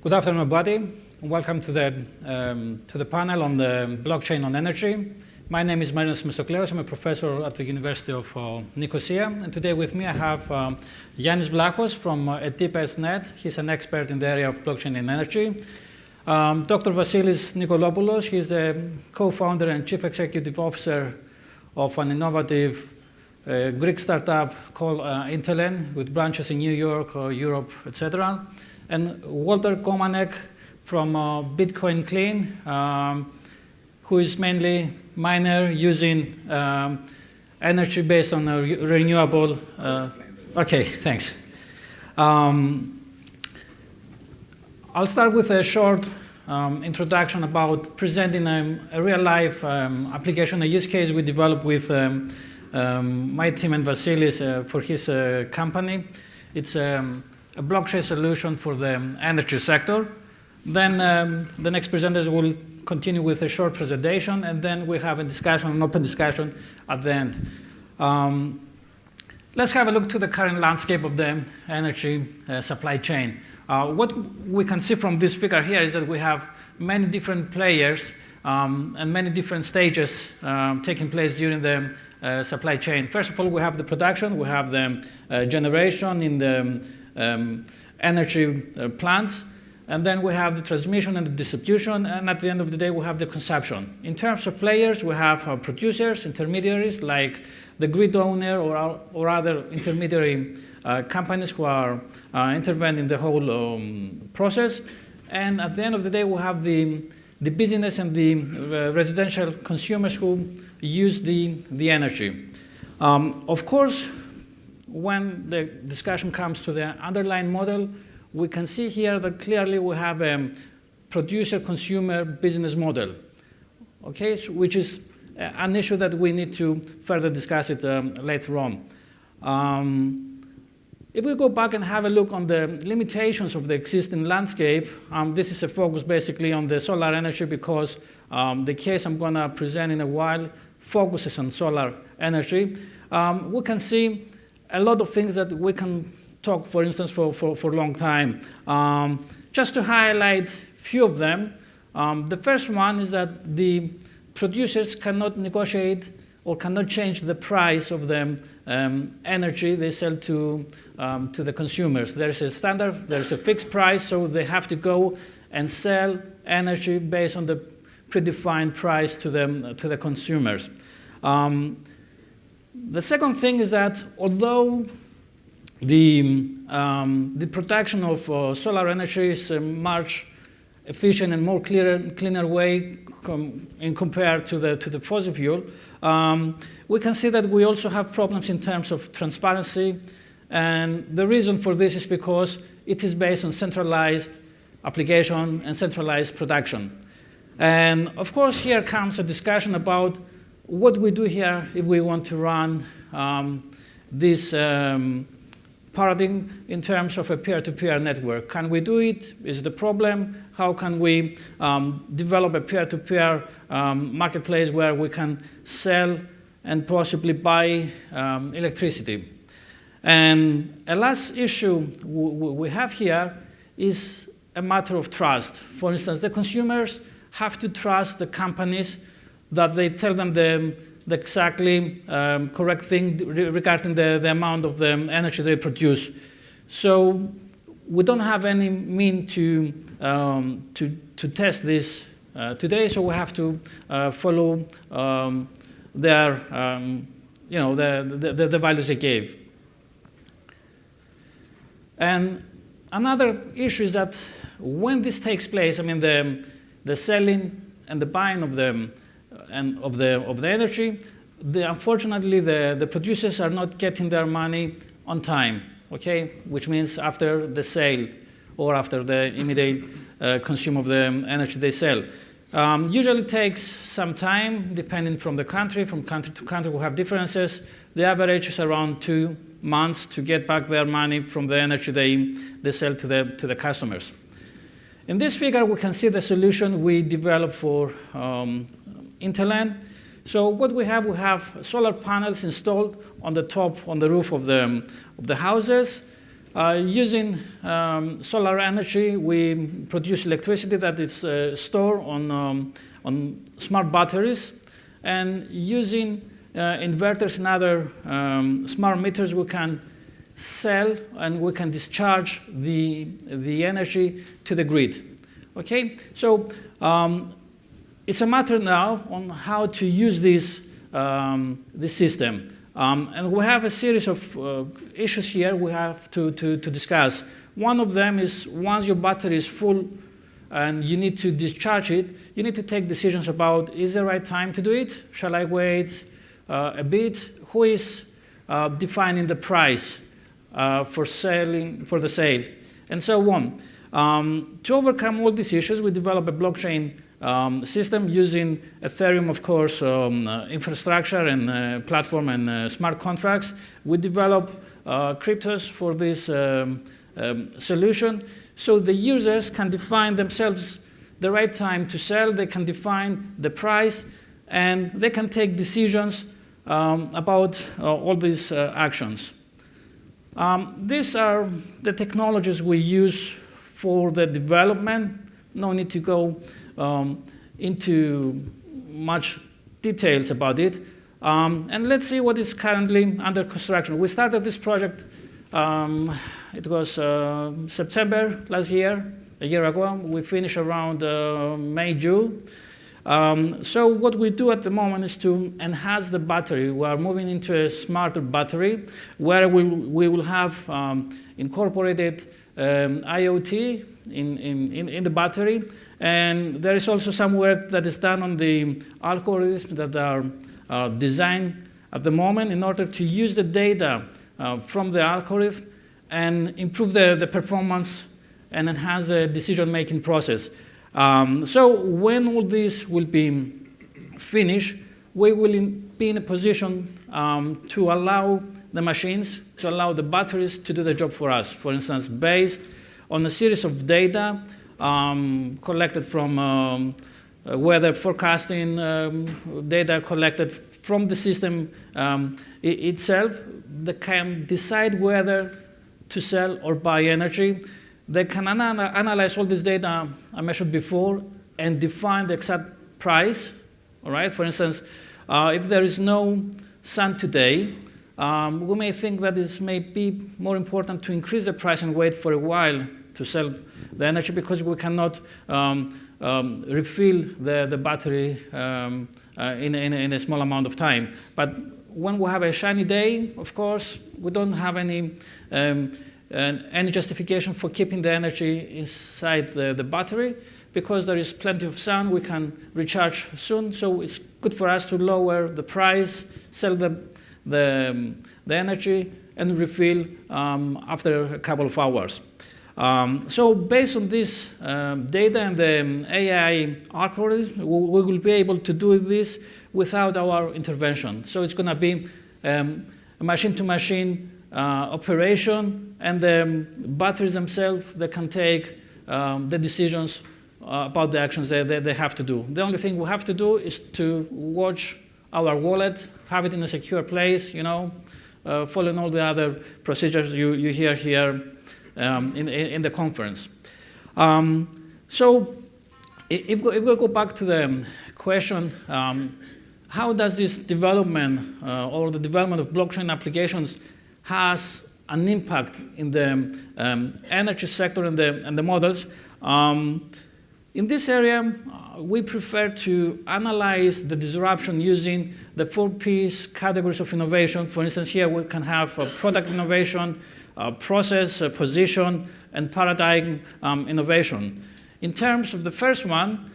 Good afternoon, everybody, and welcome to the panel on the blockchain on energy. My name is Marinos Themistocleous. I'm a professor at the University of Nicosia, and today with me I have Ioannis Vlachos from TIPSNET. He's an expert in the area of blockchain and energy. Dr. Vassilis Nikolopoulos, he's the co-founder and chief executive officer of an innovative Greek startup called Intelen, with branches in New York, Europe, etc. And Walter Komarek from Bitcoin Clean, who is mainly miner using energy based on a renewable. Okay, thanks. I'll start with a short introduction about presenting a real-life application, a use case we developed with my team and Vassilis for his company. It's a blockchain solution for the energy sector. Then the next presenters will continue with a short presentation, and then we have a discussion, an open discussion at the end. Let's have a look to the current landscape of the energy supply chain. What we can see from this figure here is that we have many different players and many different stages taking place during the supply chain. First of all, we have the production, we have the generation in the energy plants, and then we have the transmission and the distribution, and at the end of the day, we have the consumption. In terms of players, we have producers, intermediaries, like the grid owner or other intermediary companies who are intervened in the whole process. And at the end of the day, we have the business and the residential consumers who use the energy. Of course, when the discussion comes to the underlying model, we can see here that clearly we have a producer-consumer business model, okay, which is an issue that we need to further discuss it later on. If we go back and have a look on the limitations of the existing landscape, this is a focus basically on the solar energy because the case I'm going to present in a while focuses on solar energy. We can see a lot of things that we can talk, for instance, for a long time. Just to highlight a few of them, the first one is that the producers cannot negotiate or cannot change the price of the energy they sell to the consumers. There is a standard, there is a fixed price, so they have to go and sell energy based on the predefined price to the consumers. The second thing is that although the production of solar energy is a much efficient and more cleaner way compared to the fossil fuel, we can see that we also have problems in terms of transparency. And the reason for this is because it is based on centralized application and centralized production. And of course, here comes a discussion about what we do here if we want to run this paradigm in terms of a peer-to-peer network. Can we do it? Is it a problem? How can we develop a peer-to-peer marketplace where we can sell and possibly buy electricity? And a last issue we have here is a matter of trust. For instance, the consumers have to trust the companies that they tell them the exactly correct thing regarding the amount of the energy they produce. So we don't have any mean to test this today, so we have to follow their, the values they gave. And another issue is that when this takes place, I mean the selling and the buying of the energy, unfortunately the producers are not getting their money on time, okay? Which means after the sale or after the immediate consume of the energy they sell. Usually takes some time, depending from the country. From country to country we have differences. The average is around 2 months to get back their money from the energy they sell to the customers. In this figure we can see the solution we developed for Interline. So what we have solar panels installed on the top, on the roof of the houses. Using solar energy, we produce electricity that is stored on smart batteries. And using inverters and other smart meters, we can sell and we can discharge the energy to the grid. Okay, so it's a matter now on how to use this system. And we have a series of issues here we have to discuss. One of them is once your battery is full and you need to discharge it, you need to take decisions about, is the right time to do it? Shall I wait a bit? Who is defining the price for the sale? And so on. To overcome all these issues, we develop a blockchain system using Ethereum, of course, infrastructure and platform and smart contracts. We develop cryptos for this solution, so the users can define themselves the right time to sell, they can define the price, and they can take decisions about all these actions. These are the technologies we use for the development. No need to go into much details about it. And let's see what is currently under construction. We started this project, it was September last year, a year ago. We finished around May, June. So what we do at the moment is to enhance the battery. We are moving into a smarter battery where we will have incorporated IoT in the battery. And there is also some work that is done on the algorithms that are designed at the moment in order to use the data from the algorithm and improve the performance and enhance the decision-making process. So when all this will be finished, we will be in a position to allow the machines, to allow the batteries to do the job for us. For instance, based on a series of data collected from weather forecasting, data collected from the system itself, they can decide whether to sell or buy energy. They can analyze all this data I mentioned before and define the exact price. All right? For instance, if there is no sun today, we may think that it may be more important to increase the price and wait for a while to sell the energy because we cannot refill the battery in a small amount of time. But when we have a shiny day, of course, we don't have any justification for keeping the energy inside the battery because there is plenty of sun, we can recharge soon, so it's good for us to lower the price, sell the energy, and refill after a couple of hours. So based on this data and the AI algorithm, we will be able to do this without our intervention. So it's going to be a machine-to-machine operation, and the batteries themselves, they can take the decisions about the actions they have to do. The only thing we have to do is to watch our wallet, have it in a secure place, following all the other procedures you hear here in the conference. So if we go back to the question, how does this development or the development of blockchain applications has an impact in the energy sector and the models? In this area, we prefer to analyze the disruption using the 4 P's categories of innovation. For instance, here we can have product innovation, process, position, and paradigm innovation. In terms of the first one,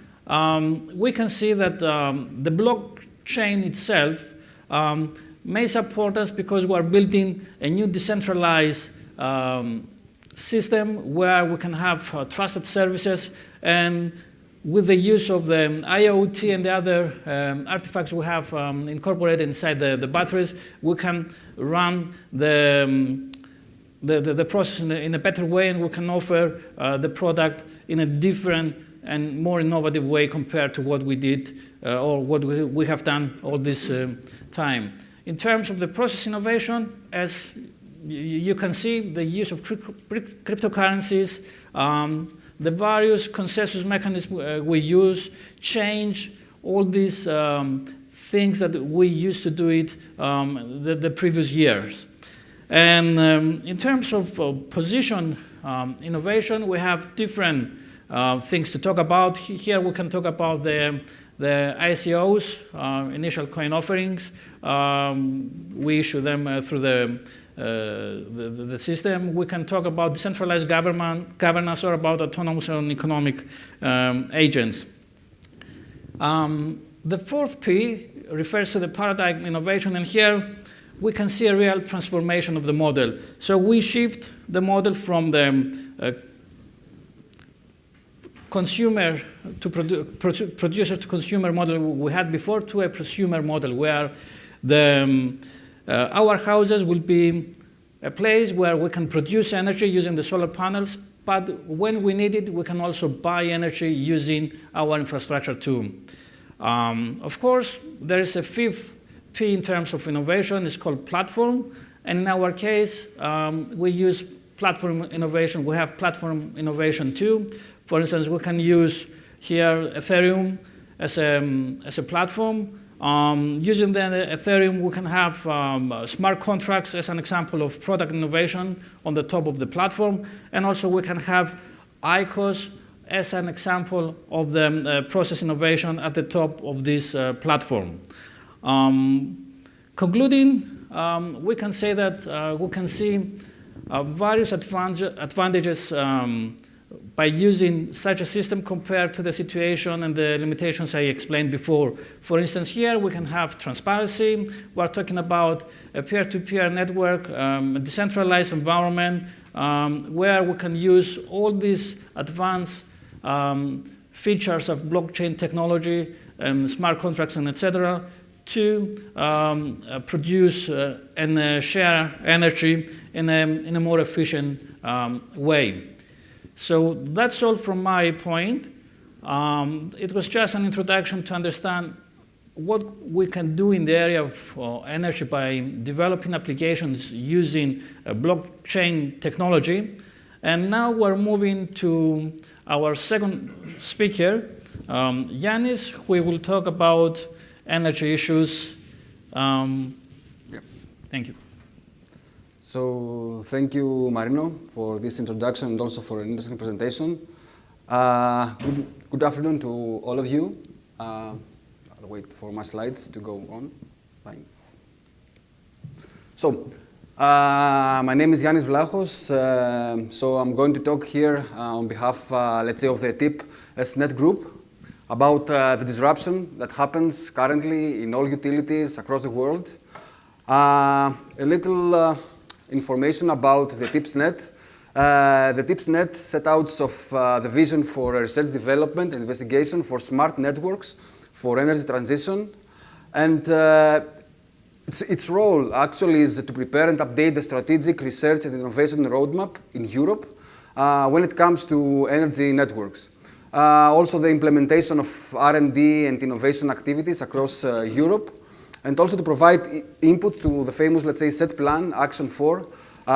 we can see that the blockchain itself may support us because we are building a new decentralized system where we can have trusted services, and with the use of the IoT and the other artifacts we have incorporated inside the batteries, we can run the process in a better way, and we can offer the product in a different and more innovative way compared to what we did or what we have done all this time. In terms of the process innovation, as you can see the use of cryptocurrencies, the various consensus mechanisms we use change all these things that we used to do it the previous years. And in terms of position innovation, we have different things to talk about. Here we can talk about the ICOs, initial coin offerings. We issue them through the system. We can talk about decentralized governance or about autonomous and economic agents. The fourth P refers to the paradigm innovation, and here we can see a real transformation of the model. So we shift the model from the consumer to producer to consumer model we had before to a prosumer model where our houses will be a place where we can produce energy using the solar panels, but when we need it, we can also buy energy using our infrastructure too. Of course, there is a fifth P in terms of innovation. It's called platform, and in our case, we use platform innovation. We have platform innovation too. For instance, we can use here Ethereum as a platform. Using the Ethereum, we can have smart contracts as an example of product innovation on the top of the platform, and also we can have ICOs as an example of the process innovation at the top of this platform. Concluding, we can say that we can see various advantages by using such a system compared to the situation and the limitations I explained before. For instance, here we can have transparency. We're talking about a peer-to-peer network, a decentralized environment where we can use all these advanced features of blockchain technology and smart contracts and etc. to produce and share energy in a more efficient way. So that's all from my point. It was just an introduction to understand what we can do in the area of energy by developing applications using blockchain technology. And now we're moving to our second speaker, Ioannis, who will talk about energy issues. Thank you. So thank you, Marino, for this introduction and also for an interesting presentation. Good afternoon to all of you. I'll wait for my slides to go on. Fine. So my name is Ioannis Vlachos. So I'm going to talk here on behalf, let's say, of the TIPSNET group about the disruption that happens currently in all utilities across the world. A little information about the TIPSNET. The TIPSNET set out of the vision for research development and investigation for smart networks for energy transition. And its role actually is to prepare and update the strategic research and innovation roadmap in Europe when it comes to energy networks. Also the implementation of R&D and innovation activities across Europe, and also to provide input to the famous, let's say, set plan, Action 4,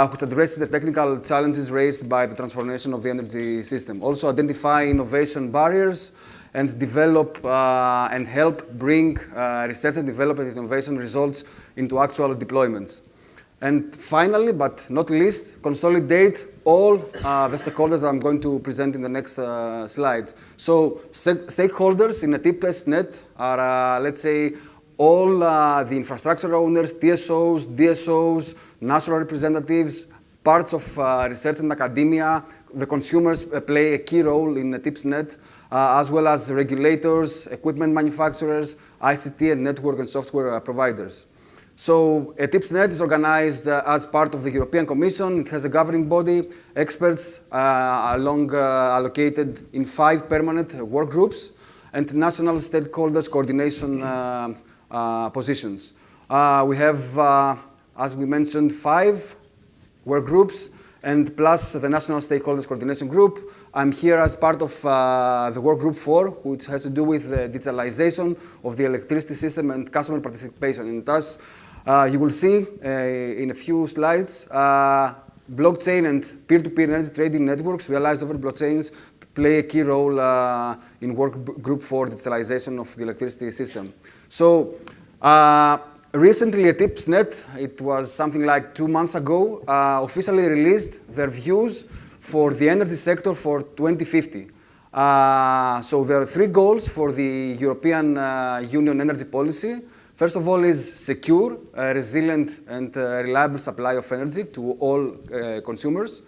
which addresses the technical challenges raised by the transformation of the energy system. Also identify innovation barriers and develop and help bring research and development innovation results into actual deployments. And finally, but not least, consolidate all the stakeholders that I'm going to present in the next slide. So stakeholders in a TIPSNET are, let's say, all the infrastructure owners, TSOs, DSOs, national representatives, parts of research and academia. The consumers play a key role in the TIPSNET, as well as regulators, equipment manufacturers, ICT and network and software providers. So a TIPSNET is organized as part of the European Commission. It has a governing body, experts allocated in 5 permanent work groups, and national stakeholders coordination positions. We have, as we mentioned, 5 work groups, and plus the National Stakeholders Coordination Group. I'm here as part of the work group 4, which has to do with the digitalization of the electricity system and customer participation. And thus, You will see in a few slides blockchain and peer-to-peer energy trading networks, realized over blockchains, play a key role in work group for digitalization of the electricity system. So recently at TIPSNET, it was something like 2 months ago, officially released their views for the energy sector for 2050. So there are 3 goals for the European Union energy policy. First of all is secure, resilient and reliable supply of energy to all consumers.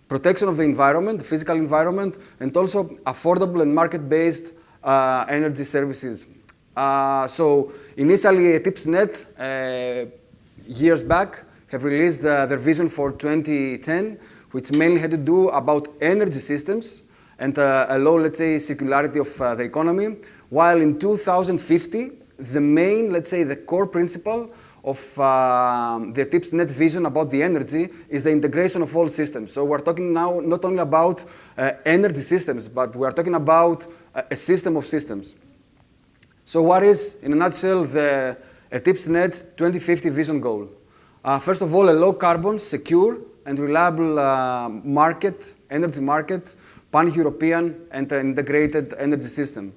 Protection of the environment, the physical environment, and also affordable and market-based energy services. So initially TIPSNET, years back, have released their vision for 2010, which mainly had to do about energy systems and a low, let's say, circularity of the economy, while in 2050, the main, let's say, the core principle of the TIPSNET vision about the energy is the integration of all systems. So we're talking now not only about energy systems, but we're talking about a system of systems. So what is, in a nutshell, the TIPSNET 2050 vision goal? First of all, a low carbon, secure, and reliable energy market, pan-European and an integrated energy system.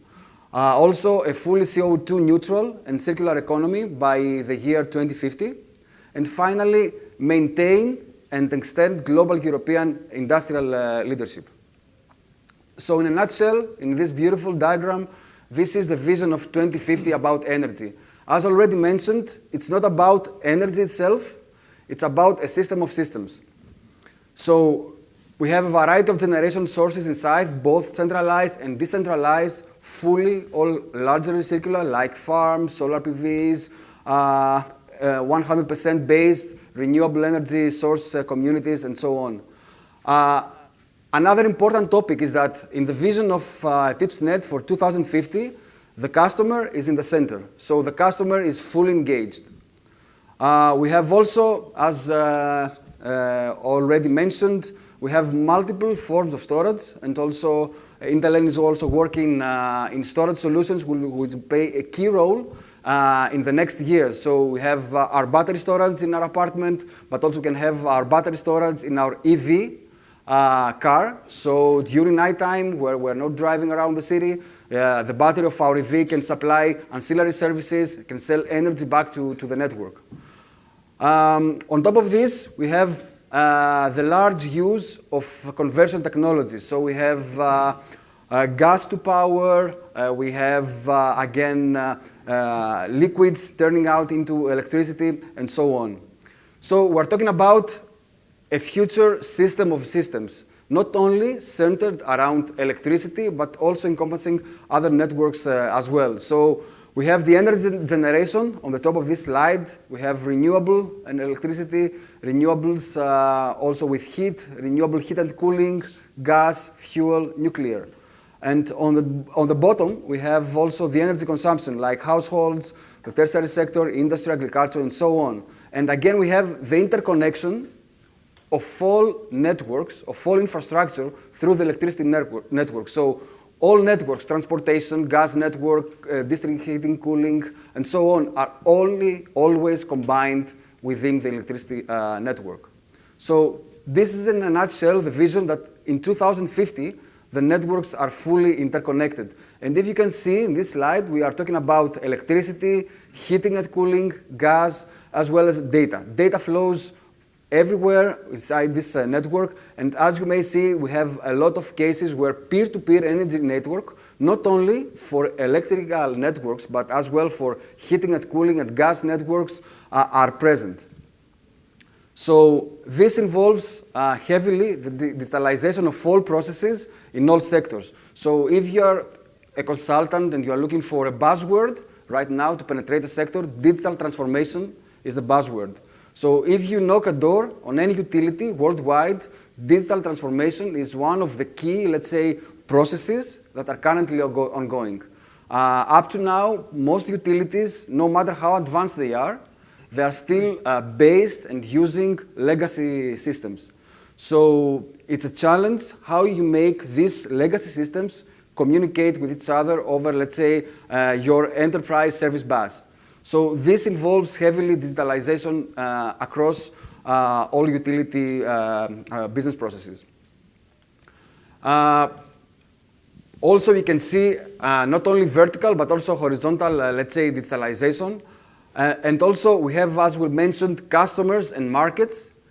Also, a fully CO2 neutral and circular economy by the year 2050. And finally, maintain and extend global European industrial leadership. So in a nutshell, in this beautiful diagram, this is the vision of 2050 about energy. As already mentioned, it's not about energy itself, it's about a system of systems. So we have a variety of generation sources inside, both centralized and decentralized, fully all largely circular, like farms, solar PVs, 100% based renewable energy source communities, and so on. Another important topic is that in the vision of TIPSNET for 2050, the customer is in the center. So the customer is fully engaged. We have also, as already mentioned, we have multiple forms of storage, and also Intelen is also working in storage solutions which play a key role in the next years. So we have our battery storage in our apartment, but also can have our battery storage in our EV car. So during nighttime, where we're not driving around the city, the battery of our EV can supply ancillary services, can sell energy back to the network. On top of this, we have the large use of conversion technology. So we have gas to power, we have again liquids turning out into electricity, and so on. So we're talking about a future system of systems, not only centered around electricity, but also encompassing other networks as well. So we have the energy generation on the top of this slide. We have renewable and electricity, renewables also with heat, renewable heat and cooling, gas, fuel, nuclear. And on the bottom, we have also the energy consumption, like households, the tertiary sector, industry, agriculture, and so on. And again, we have the interconnection of all networks, of all infrastructure through the electricity network. So all networks, transportation, gas network, district heating, cooling, and so on, are always combined within the electricity network. So this is in a nutshell the vision that in 2050, the networks are fully interconnected. And if you can see in this slide, we are talking about electricity, heating and cooling, gas, as well as data. Data flows everywhere inside this network, and as you may see, we have a lot of cases where peer-to-peer energy network, not only for electrical networks, but as well for heating and cooling and gas networks are present. So this involves heavily the digitalization of all processes in all sectors. So if you're a consultant and you're looking for a buzzword right now to penetrate the sector, digital transformation is the buzzword. So if you knock a door on any utility worldwide, digital transformation is one of the key, let's say, processes that are currently ongoing. Up to now, most utilities, no matter how advanced they are still based and using legacy systems. So it's a challenge how you make these legacy systems communicate with each other over, let's say, your enterprise service bus. So this involves heavily digitalization across all utility business processes. Also, you can see not only vertical, but also horizontal, let's say, digitalization. And also, we have, as we mentioned, customers and markets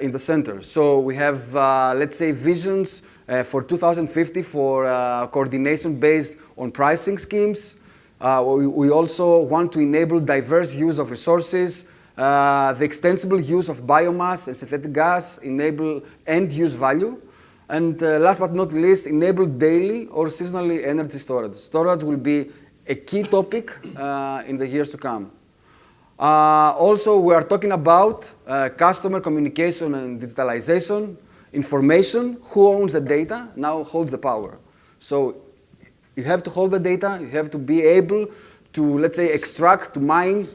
in the center. So we have, let's say, visions for 2050 for coordination based on pricing schemes. We also want to enable diverse use of resources, the extensible use of biomass and synthetic gas, enable end-use value. And last but not least, enable daily or seasonally energy storage. Storage will be a key topic in the years to come. Also, we are talking about customer communication and digitalization, information. Who owns the data now holds the power. So you have to hold the data, you have to be able to, let's say, extract, to mine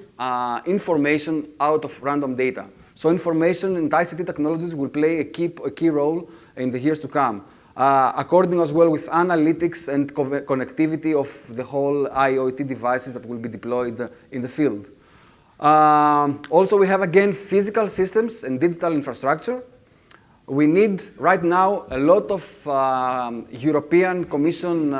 information out of random data. So information and ICT technologies will play a key role in the years to come, according as well with analytics and connectivity of the whole IoT devices that will be deployed in the field. Also, we have, again, physical systems and digital infrastructure. We need, right now, a lot of European Commission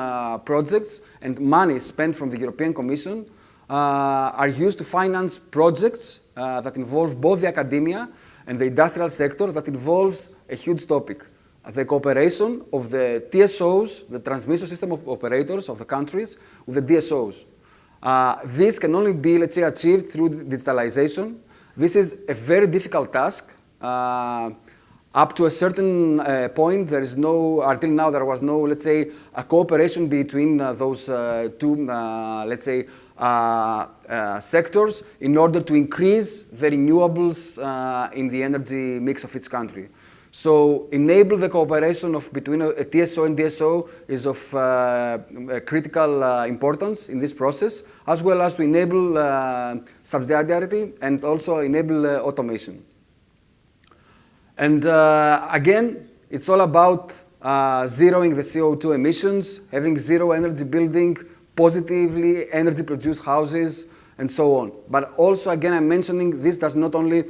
projects, and money spent from the European Commission are used to finance projects that involve both the academia and the industrial sector that involves a huge topic. The cooperation of the TSOs, the transmission system of operators of the countries, with the DSOs. This can only be, let's say, achieved through digitalization. This is a very difficult task. Up to a certain point, there is no, until now, there was no, let's say, a cooperation between those two, let's say, sectors in order to increase the renewables in the energy mix of each country. So enable the cooperation between a TSO and DSO is of critical importance in this process, as well as to enable subsidiarity and also enable automation. And again, it's all about zeroing the CO2 emissions, having zero energy building, positively energy produced houses, and so on. But also, again, I'm mentioning this does not only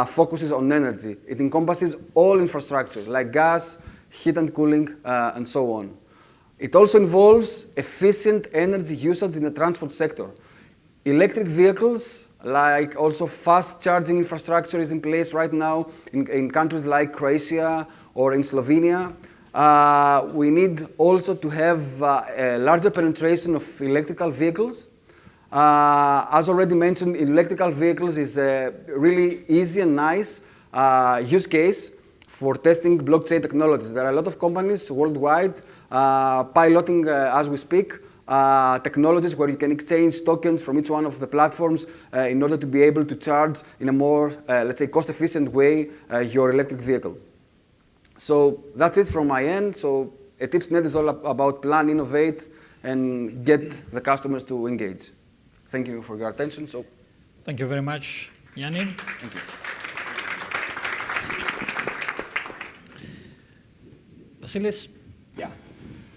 focuses on energy. It encompasses all infrastructure, like gas, heat and cooling, and so on. It also involves efficient energy usage in the transport sector. Electric vehicles, like also fast charging infrastructure is in place right now in countries like Croatia or in Slovenia. We need also to have a larger penetration of electrical vehicles. As already mentioned, electrical vehicles is a really easy and nice use case for testing blockchain technologies. There are a lot of companies worldwide piloting, as we speak, technologies where you can exchange tokens from each one of the platforms in order to be able to charge in a more, let's say, cost-efficient way your electric vehicle. So that's it from my end. So a TIPSNET is all about plan, innovate, and get the customers to engage. Thank you for your attention. So, thank you very much, Yanni. Thank you. Vassilis? Yeah.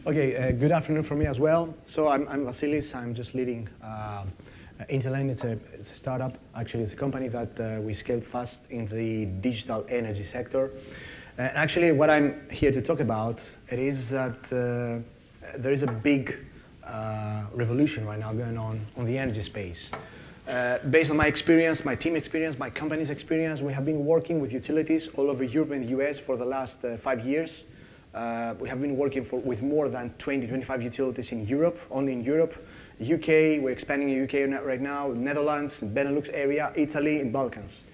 Okay, good afternoon from me as well. So I'm Vassilis. I'm just leading Intelen. It's a startup. Actually, it's a company that we scaled fast in the digital energy sector. And actually, what I'm here to talk about it is that there is a big revolution right now going on the energy space. Based on my experience, my team experience, my company's experience, we have been working with utilities all over Europe and the US for the last 5 years. We have been working with more than 20, 25 utilities in Europe, only in Europe. UK, we're expanding in UK right now, Netherlands, Benelux area, Italy, and Balkans.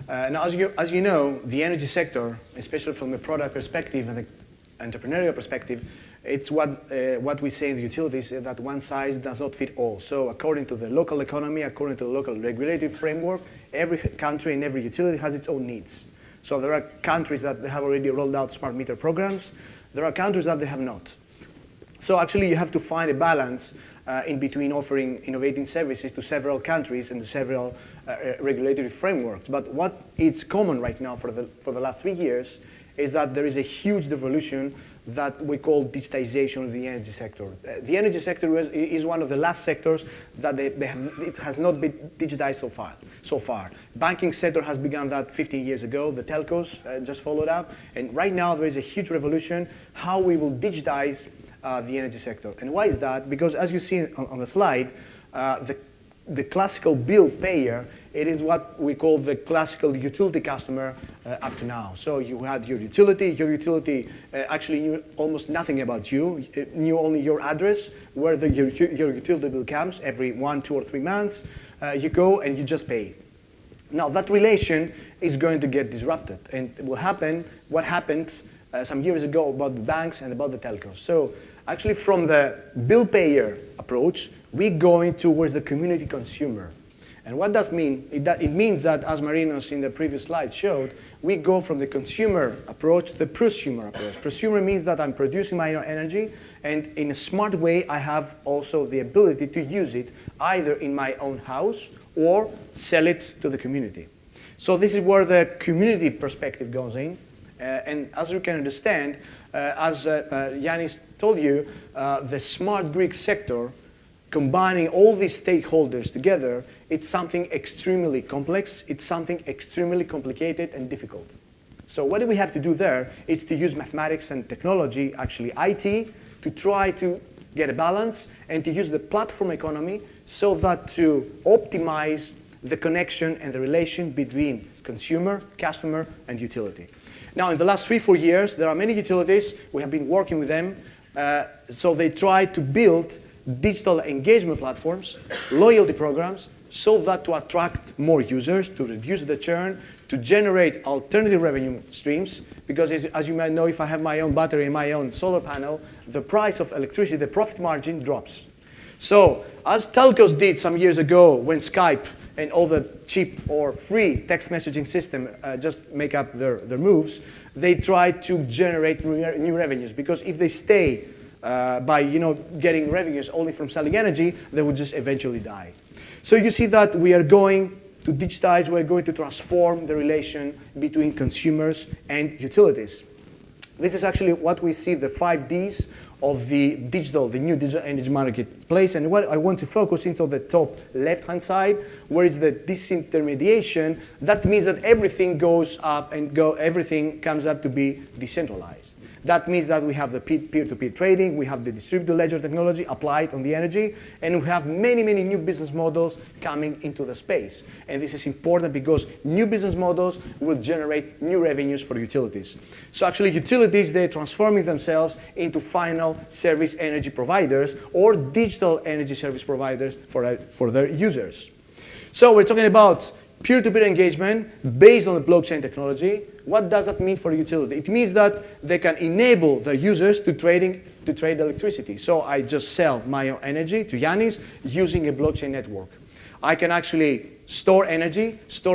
Now, as you know, the energy sector, especially from the product perspective and the entrepreneurial perspective, it's what we say in the utilities, that one size does not fit all. So according to the local economy, according to the local regulatory framework, every country and every utility has its own needs. So there are countries that they have already rolled out smart meter programs. There are countries that they have not. So actually you have to find a balance in between offering innovating services to several countries and to several regulatory frameworks. But what is common right now for the last 3 years is that there is a huge revolution that we call digitization of the energy sector. The energy sector is one of the last sectors that it has not been digitized so far. Banking sector has begun that 15 years ago. The telcos just followed up. And right now there is a huge revolution how we will digitize the energy sector. And why is that? Because as you see on the slide, the classical bill payer, it is what we call the classical utility customer up to now. So you had your utility actually knew almost nothing about you. It knew only your address, where your utility bill comes every 1, 2, or 3 months. You go and you just pay. Now that relation is going to get disrupted, and what happened some years ago about the banks and about the telcos. So actually from the bill payer approach, we're going towards the community consumer. And what does mean? It means that, as Marinos in the previous slide showed, we go from the consumer approach to the prosumer approach. Prosumer means that I'm producing my own energy, and in a smart way, I have also the ability to use it either in my own house or sell it to the community. So this is where the community perspective goes in. And as you can understand, as Ioannis told you, the smart Greek sector, combining all these stakeholders together, it's something extremely complex, it's something extremely complicated and difficult. So what do we have to do there? It's to use mathematics and technology, actually IT, to try to get a balance and to use the platform economy so that to optimize the connection and the relation between consumer, customer, and utility. Now, in the last 3-4 years, there are many utilities, we have been working with them, so they try to build digital engagement platforms, loyalty programs, so that to attract more users, to reduce the churn, to generate alternative revenue streams, because as you might know, if I have my own battery and my own solar panel, the price of electricity, the profit margin drops. So, as telcos did some years ago when Skype and all the cheap or free text messaging system just make up their moves, they try to generate new revenues, because if they stay by getting revenues only from selling energy, they would just eventually die. So you see that we are going to digitize, we're going to transform the relation between consumers and utilities. This is actually what we see, the 5 Ds of the new digital energy marketplace. And what I want to focus into the top left-hand side, where it's the disintermediation. That means that everything goes up and everything comes up to be decentralized. That means that we have the peer-to-peer trading, we have the distributed ledger technology applied on the energy, and we have many, many new business models coming into the space. And this is important because new business models will generate new revenues for utilities. So actually utilities, they're transforming themselves into final service energy providers or digital energy service providers for their users. So we're talking about peer-to-peer engagement based on the blockchain technology. What does that mean for a utility? It means that they can enable their users to trade electricity. So I just sell my own energy to Ioannis using a blockchain network. I can actually store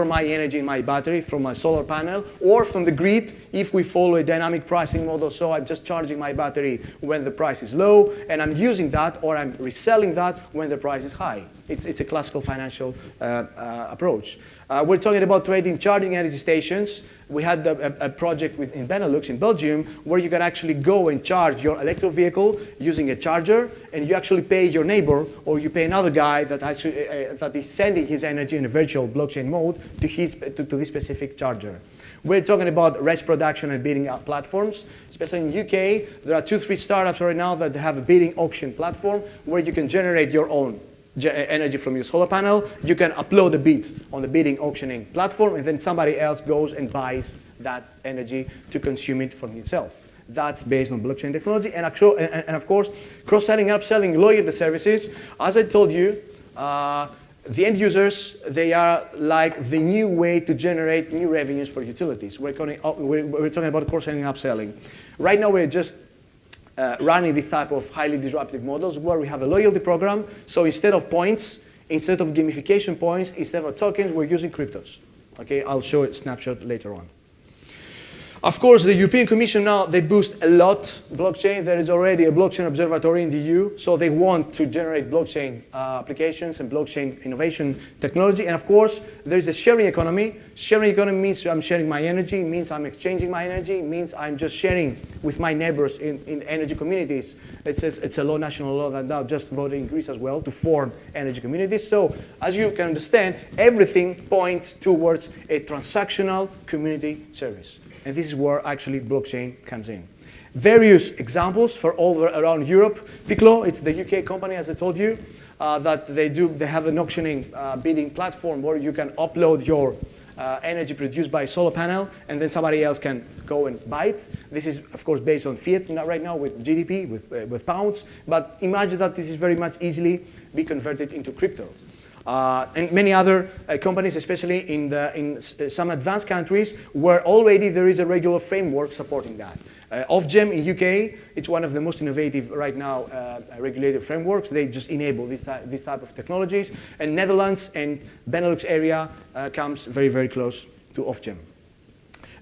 my energy in my battery from my solar panel or from the grid if we follow a dynamic pricing model. So I'm just charging my battery when the price is low, and I'm using that or I'm reselling that when the price is high. It's a classical financial approach. We're talking about charging energy stations. We had a project in Benelux, in Belgium, where you can actually go and charge your electric vehicle using a charger, and you actually pay your neighbor, or you pay another guy that is sending his energy in a virtual blockchain mode to this specific charger. We're talking about REST production and bidding platforms. Especially in the UK, there are 2-3 startups right now that have a bidding auction platform where you can generate your own energy from your solar panel. You can upload a bid on the bidding auctioning platform, and then somebody else goes and buys that energy to consume it for himself. That's based on blockchain technology, and of course, cross-selling, upselling, loyalty services. As I told you, the end users, they are like the new way to generate new revenues for utilities. We're talking about cross-selling and upselling. Right now, we're just running this type of highly disruptive models where we have a loyalty program. So instead of points, instead of gamification points, instead of tokens, we're using cryptos. Okay, I'll show a snapshot later on. Of course, the European Commission now, they boost a lot blockchain. There is already a blockchain observatory in the EU, so they want to generate blockchain applications and blockchain innovation technology. And of course, there is a sharing economy. Sharing economy means I'm sharing my energy, means I'm exchanging my energy, means I'm just sharing with my neighbors in energy communities. It's a law, national law, that now just voted in Greece as well to form energy communities. So as you can understand, everything points towards a transactional community service. And this is where actually blockchain comes in. Various examples for all around Europe. Piclo, it's the UK company, as I told you, that they have an auctioning bidding platform where you can upload your energy produced by a solar panel, and then somebody else can go and buy it. This is, of course, based on fiat right now with GDP, with pounds. But imagine that this is very much easily be converted into crypto. And many other companies, especially in some advanced countries, where already there is a regular framework supporting that. Ofgem in UK, it's one of the most innovative right now regulated frameworks. They just enable this type of technologies. And Netherlands and Benelux area comes very, very close to Ofgem.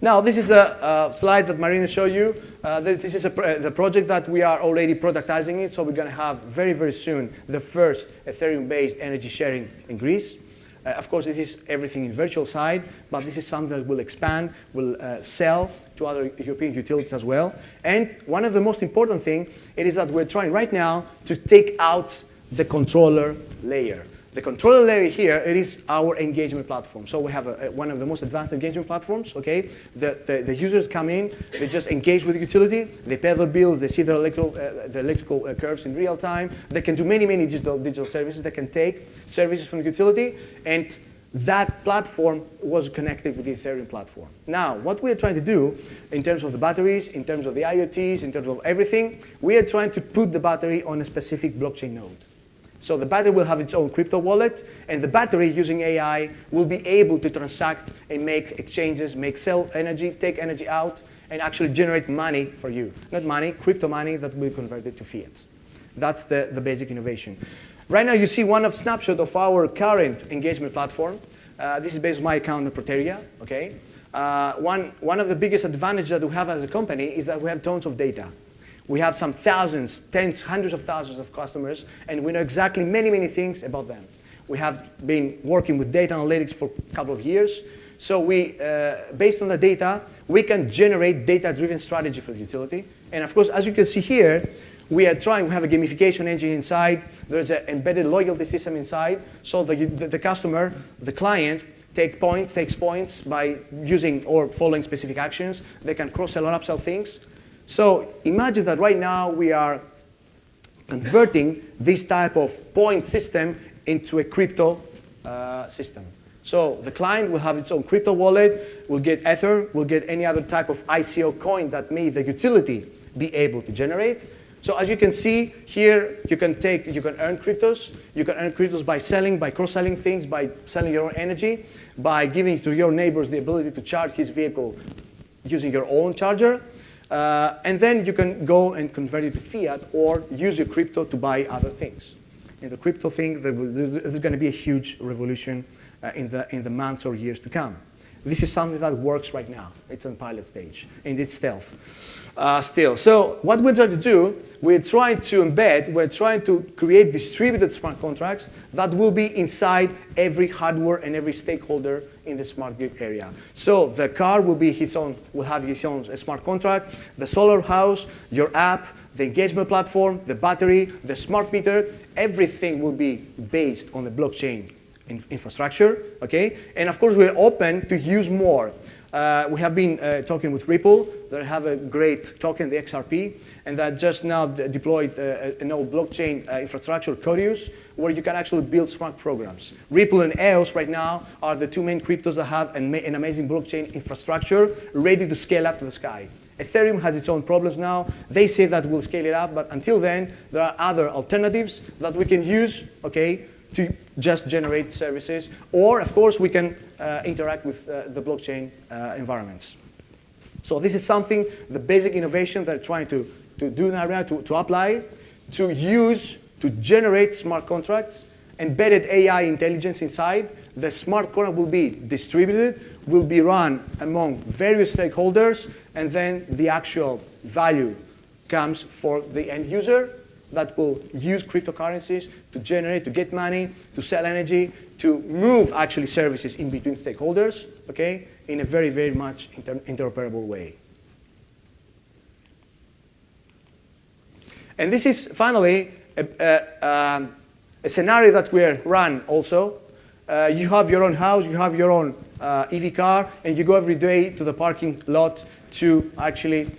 Now, this is the slide that Marinos showed you. This is the project that we are already productizing it, so we're going to have very, very soon the first Ethereum-based energy sharing in Greece. Of course, this is everything in virtual side, but this is something that will expand, will sell to other European utilities as well. And one of the most important things, it is that we're trying right now to take out the controller layer. The controller layer here, it is our engagement platform. So we have one of the most advanced engagement platforms, okay? The users come in, they just engage with the utility, they pay their bills, they see the electrical curves in real time. They can do many, many digital services. They can take services from the utility, and that platform was connected with the Ethereum platform. Now, what we are trying to do in terms of the batteries, in terms of the IoTs, in terms of everything, we are trying to put the battery on a specific blockchain node. So the battery will have its own crypto wallet, and the battery, using AI, will be able to transact and make exchanges, sell energy, take energy out, and actually generate money for you. Not money, crypto money that will be converted to fiat. That's the basic innovation. Right now, you see one snapshot of our current engagement platform. This is based on my account in Proteria. Okay? One of the biggest advantages that we have as a company is that we have tons of data. We have some thousands, tens, hundreds of thousands of customers, and we know exactly many, many things about them. We have been working with data analytics for a couple of years. So based on the data, we can generate data-driven strategy for the utility. And of course, as you can see here, we have a gamification engine inside. There's an embedded loyalty system inside. So the customer, the client, takes points by using or following specific actions. They can cross-sell or upsell things. So imagine that right now we are converting this type of point system into a crypto system. So the client will have its own crypto wallet, will get Ether, will get any other type of ICO coin that may the utility be able to generate. So as you can see here, you can earn cryptos. You can earn cryptos by selling, by cross-selling things, by selling your own energy, by giving to your neighbors the ability to charge his vehicle using your own charger. And then you can go and convert it to fiat or use your crypto to buy other things. In the crypto thing, there's going to be a huge revolution in the months or years to come. This is something that works right now. It's on pilot stage, and it's stealth still. So what we're trying to do, we're trying to create distributed smart contracts that will be inside every hardware and every stakeholder in the smart grid area. So the car will have its own smart contract, the solar house, your app, the engagement platform, the battery, the smart meter, everything will be based on the blockchain infrastructure, okay? And of course, we're open to use more. We have been talking with Ripple. They have a great token, the XRP, and that just now deployed an old blockchain infrastructure, Codius, where you can actually build smart programs. Ripple and EOS right now are the two main cryptos that have an amazing blockchain infrastructure ready to scale up to the sky. Ethereum has its own problems now. They say that we'll scale it up, but until then, there are other alternatives that we can use, okay, to just generate services. Or, of course, we can interact with the blockchain environments. So this is something, the basic innovation that they're trying to do now, to apply, to use, to generate smart contracts, embedded AI intelligence inside. The smart contract will be distributed. will be run among various stakeholders, and then the actual value comes for the end user that will use cryptocurrencies to generate, to get money, to sell energy, to move actually services in between stakeholders, okay, in a very, very much interoperable way. And this is finally a scenario that we run also. You have your own house, you have your own EV car, and you go every day to the parking lot to actually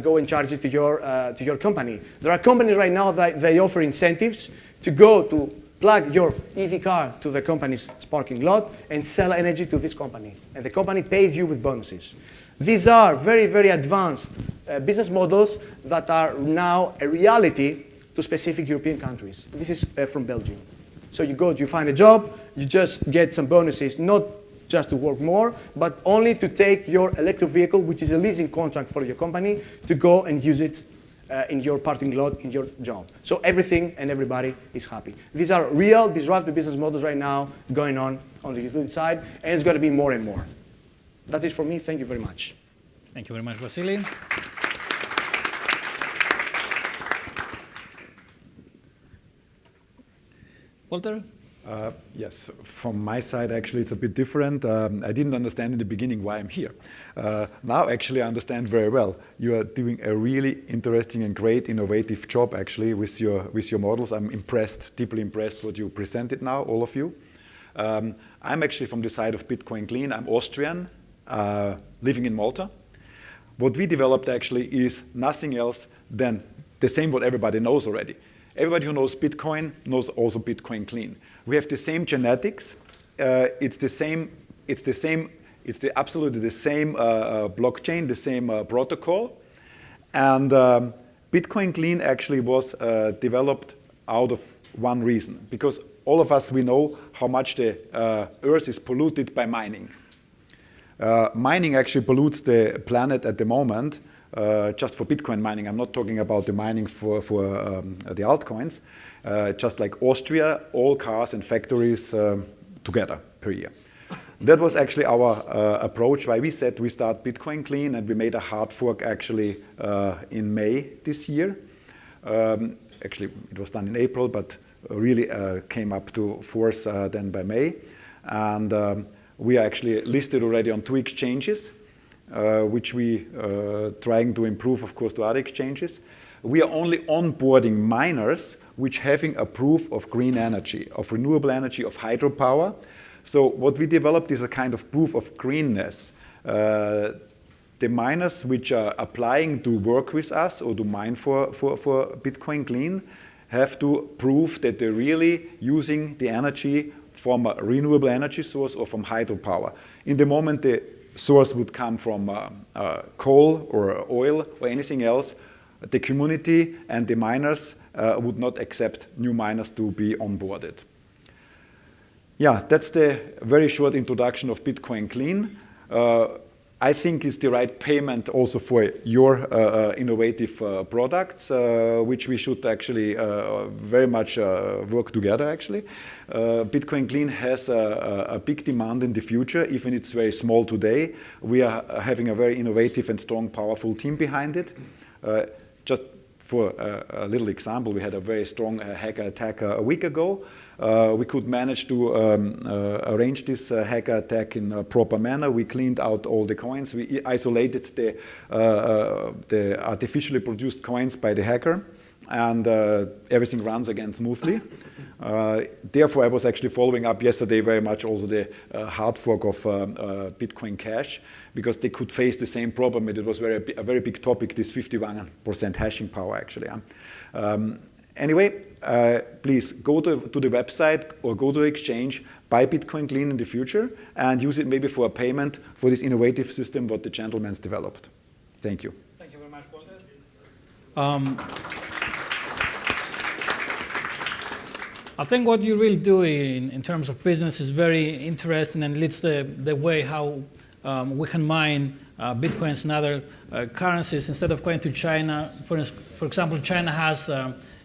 go and charge it to your company. There are companies right now that they offer incentives to go to plug your EV car to the company's parking lot and sell energy to this company. And the company pays you with bonuses. These are very, very advanced business models that are now a reality to specific European countries. This is from Belgium. So you go, you find a job, you just get some bonuses, not just to work more, but only to take your electric vehicle, which is a leasing contract for your company, to go and use it in your parking lot, in your job. So everything and everybody is happy. These are real disruptive business models right now going on the utility side, and it's going to be more and more. That's it for me. Thank you very much. Thank you very much, Vassilis. Walter? Yes, from my side, actually, it's a bit different. I didn't understand in the beginning why I'm here. Now, actually, I understand very well. You are doing a really interesting and great innovative job, actually, with your models. I'm impressed, deeply impressed what you presented now, all of you. I'm actually from the side of Bitcoin Clean. I'm Austrian, living in Malta. What we developed, actually, is nothing else than the same what everybody knows already. Everybody who knows Bitcoin knows also Bitcoin Clean. We have the same genetics. It's absolutely the same blockchain, the same protocol. And Bitcoin Clean actually was developed out of one reason, because all of us, we know how much the Earth is polluted by mining. Mining actually pollutes the planet at the moment. Just for Bitcoin mining, I'm not talking about the mining for the altcoins. Just like Austria, all cars and factories together per year. That was actually our approach, why we said we start Bitcoin Clean, and we made a hard fork actually in May this year. Actually, it was done in April, but really came up to force then by May. And we are actually listed already on 2 exchanges. Which we trying to improve, of course, to other exchanges. We are only onboarding miners which having a proof of green energy, of renewable energy, of hydropower. So what we developed is a kind of proof of greenness. The miners which are applying to work with us or to mine for Bitcoin Clean have to prove that they're really using the energy from a renewable energy source or from hydropower. In the moment, the source would come from coal or oil or anything else, the community and the miners would not accept new miners to be onboarded. Yeah, that's the very short introduction of Bitcoin Clean. I think it's the right payment also for your innovative products, which we should actually very much work together, actually. Bitcoin Clean has a big demand in the future, even it's very small today. We are having a very innovative and strong, powerful team behind it. Just for a little example, we had a very strong hacker attack a week ago. We could manage to arrange this hacker attack in a proper manner. We cleaned out all the coins. We isolated the artificially produced coins by the hacker, and everything runs again smoothly. Therefore, I was actually following up yesterday very much also the hard fork of Bitcoin Cash, because they could face the same problem. It was a very big topic, this 51% hashing power, actually. Anyway, please go to the website or go to the exchange, buy Bitcoin Clean in the future, and use it maybe for a payment for this innovative system what the gentleman's developed. Thank you. Thank you very much, Walter. I think what you really do in terms of business is very interesting and leads the way how we can mine Bitcoins and other currencies instead of going to China. For example, China has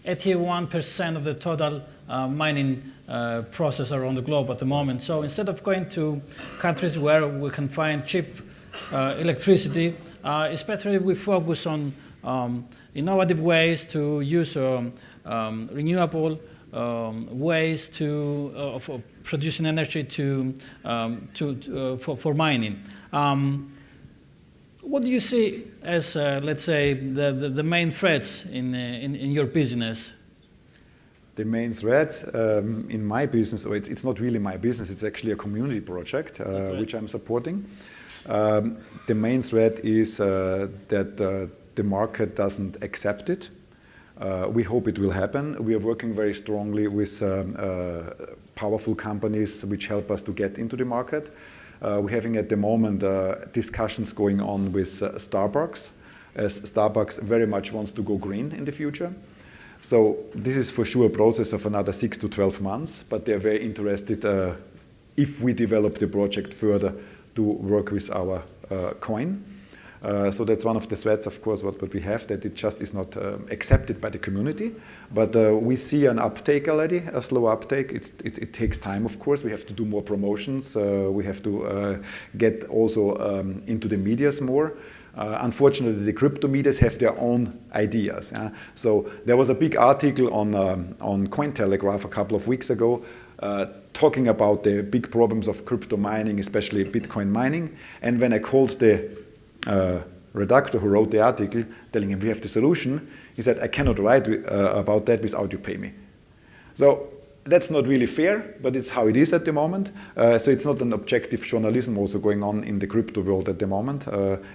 81% of the total mining process around the globe at the moment. So instead of going to countries where we can find cheap electricity, especially we focus on innovative ways to use renewable ways of producing energy for mining. What do you see as, let's say, the main threats in your business? The main threats in my business, or it's not really my business, it's actually a community project which I'm supporting. The main threat is that the market doesn't accept it. We hope it will happen. We are working very strongly with powerful companies which help us to get into the market. We're having at the moment discussions going on with Starbucks, as Starbucks very much wants to go green in the future. So this is for sure a process of another 6 to 12 months, but they're very interested if we develop the project further to work with our coin. So that's one of the threats, of course, what we have, that it just is not accepted by the community. But we see an uptake already, a slow uptake. It takes time, of course. We have to do more promotions. We have to get also into the medias more. Unfortunately, the crypto medias have their own ideas. So there was a big article on Cointelegraph a couple of weeks ago talking about the big problems of crypto mining, especially Bitcoin mining. And when I called the redactor who wrote the article, telling him we have the solution, he said, I cannot write about that without you pay me. So that's not really fair, but it's how it is at the moment. So it's not an objective journalism also going on in the crypto world at the moment.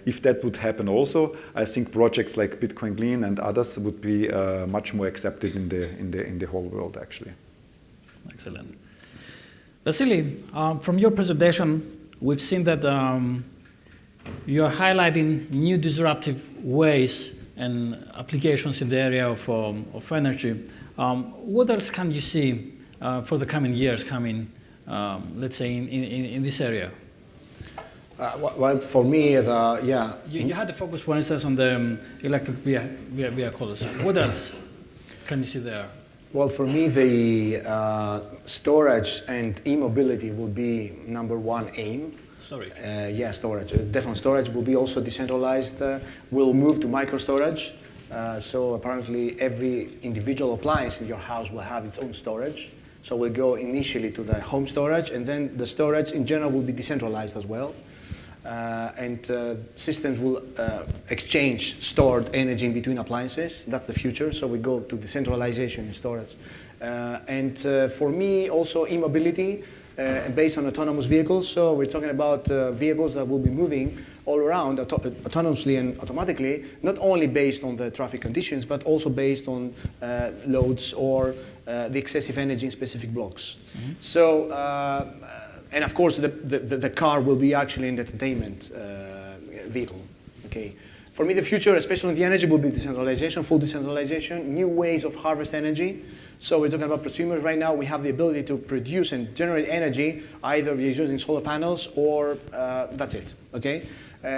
If that would happen also, I think projects like Bitcoin Clean and others would be much more accepted in the whole world, actually. Excellent. Vasily, from your presentation, we've seen that you're highlighting new disruptive ways and applications in the area of energy. What else can you see for the coming years, let's say, in this area? Well, for me, yeah. You had the focus, for instance, on the electric vehicles. What else can you see there? Well, for me, the storage and e-mobility will be number one aim. Storage? Yeah, storage. Definitely storage will be also decentralized. We'll move to micro storage. So apparently every individual appliance in your house will have its own storage. So we'll go initially to the home storage, and then the storage in general will be decentralized as well. And systems will exchange stored energy in between appliances. That's the future. So we go to decentralization in storage. And for me, also e-mobility based on autonomous vehicles. So we're talking about vehicles that will be moving all around autonomously and automatically, not only based on the traffic conditions, but also based on loads or the excessive energy in specific blocks. Mm-hmm. So, and of course, the car will be actually an entertainment vehicle. Okay. For me, the future, especially in the energy, will be decentralization, full decentralization, new ways of harvest energy. So we're talking about prosumers right now. We have the ability to produce and generate energy either using solar panels or that's it. Okay.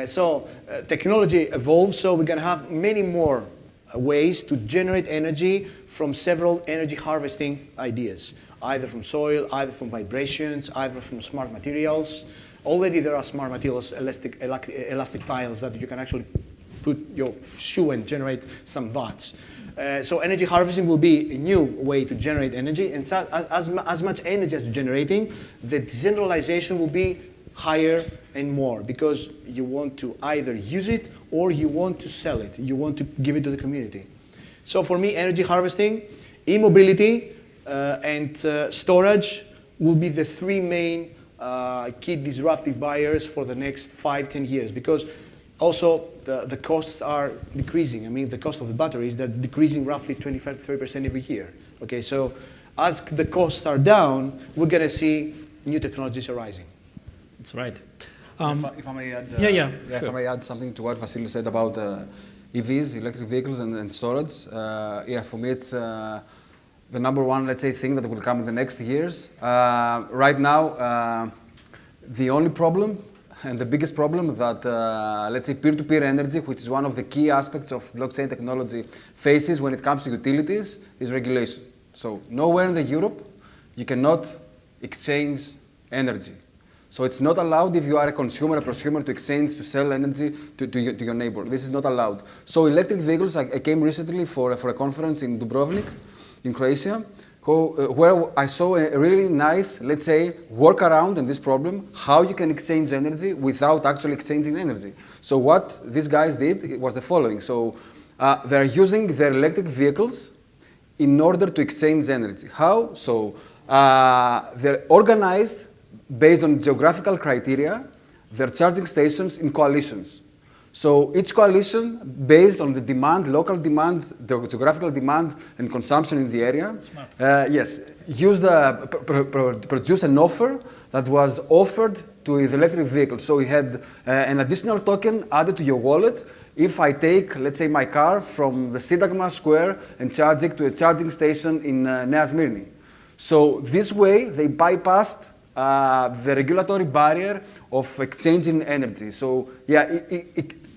So technology evolves. So we're going to have many more ways to generate energy from several energy harvesting ideas, either from soil, either from vibrations, either from smart materials. Already there are smart materials, elastic piles that you can actually put your shoe and generate some watts. So energy harvesting will be a new way to generate energy, and so as much energy as you're generating, the decentralization will be higher and more, because you want to either use it or you want to sell it. You want to give it to the community. So for me, energy harvesting, e-mobility, and storage will be the three main key disruptive buyers for the next 5-10 years, because also the costs are decreasing. I mean, the cost of the batteries, they're decreasing roughly 25-30% every year. Okay, so as the costs are down, we're going to see new technologies arising. That's right. If I may add, sure. If I may add something to what Vassilis said about EVs, electric vehicles, and storage. Yeah, for me it's the number one, let's say, thing that will come in the next years. Right now, the only problem and the biggest problem that, let's say, peer-to-peer energy, which is one of the key aspects of blockchain technology, faces when it comes to utilities, is regulation. So nowhere in the Europe you cannot exchange energy. So it's not allowed if you are a consumer, a prosumer, to exchange, to sell energy to your neighbor. This is not allowed. So electric vehicles, I came recently for a conference in Dubrovnik, in Croatia, where I saw a really nice, let's say, workaround in this problem, how you can exchange energy without actually exchanging energy. So what these guys did was the following. So they're using their electric vehicles in order to exchange energy. How? So they're organized based on geographical criteria, their charging stations in coalitions. So each coalition, based on the demand, local demands, the geographical demand and consumption in the area, produced an offer that was offered to the electric vehicle. So you had an additional token added to your wallet if I take, let's say, my car from the Syntagma Square and charge it to a charging station in Nea Smyrni. So this way, they bypassed the regulatory barrier of exchanging energy. So yeah,